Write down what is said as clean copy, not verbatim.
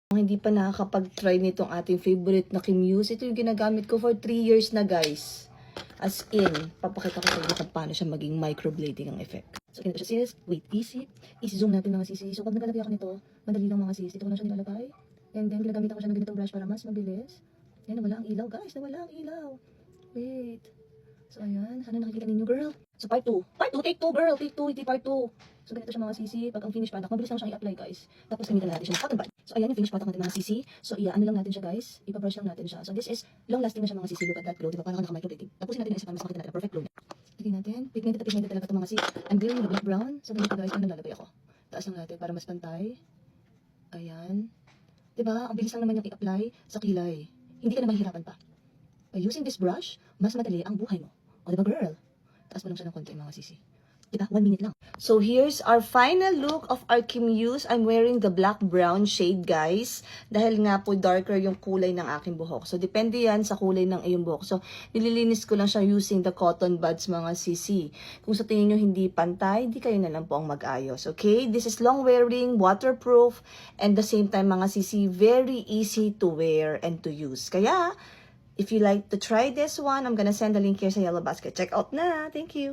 Kung hindi pa nakakapag-try nitong ating favorite na Kimuse, ito yung ginagamit ko for 3 years na, guys. As in, papakita ko sa inyo kung paano siya maging microblading ang effect. So, ganito siya, sis. Wait, easy. Easy zoom natin, mga sisi. So, pag nagalagay ako nito, madali lang, mga sisi. Ito ko lang siya nilalagay. And then, ginagamit ko siya ng ganitong brush para mas mabilis. Yan, nawala ang ilaw, guys. Nawala ang ilaw. Wait. So, ayan. Sana nakikita ninyo, girl. So, part 2. Part 2, take 2, girl. Take 2, hindi part 2. So, ganito siya, mga sisi. Pag ang finished product, mabilis lang siyang i-apply, guys. Tapos, gamitan natin siya ng cotton bud. So, ayan yung finished product natin, mga sisi. So, ano lang natin siya, guys. Ipa-brush lang natin siya. So, this is long-lasting na siya, mga sisi. Look at that glow. Diba? Parang naka-microblading. Tapusin natin yung isa para mas makita natin. Perfect glow niya. Lagyan natin. Pigmented na pigmented talaga ito, mga sisi. I'm doing the black brown. So, ganito, guys. Ano lalagay ako? Taas lang natin para mas pantay. Ayan. Diba? Ang bilis lang naman yung i-apply sa kilay. Hindi ka na mahihirapan pa. By using this brush, mas madali ang buhay mo. O, diba, girl? Taas mo lang siya ng konti, mga sisi. Diba? 1 minute lang. So, here's our final look of our Kimuse. I'm wearing the black-brown shade, guys. Dahil nga po, darker yung kulay ng aking buhok. So, depende yan sa kulay ng iyong buhok. So, nililinis ko lang siya using the cotton buds, mga sisi. Kung sa tingin nyo hindi pantay, di kayo na lang po ang mag-ayos. Okay? This is long-wearing, waterproof, and the same time, mga sisi, very easy to wear and to use. Kaya, if you like to try this one, I'm gonna send the link here sa yellow basket. Check out na! Thank you!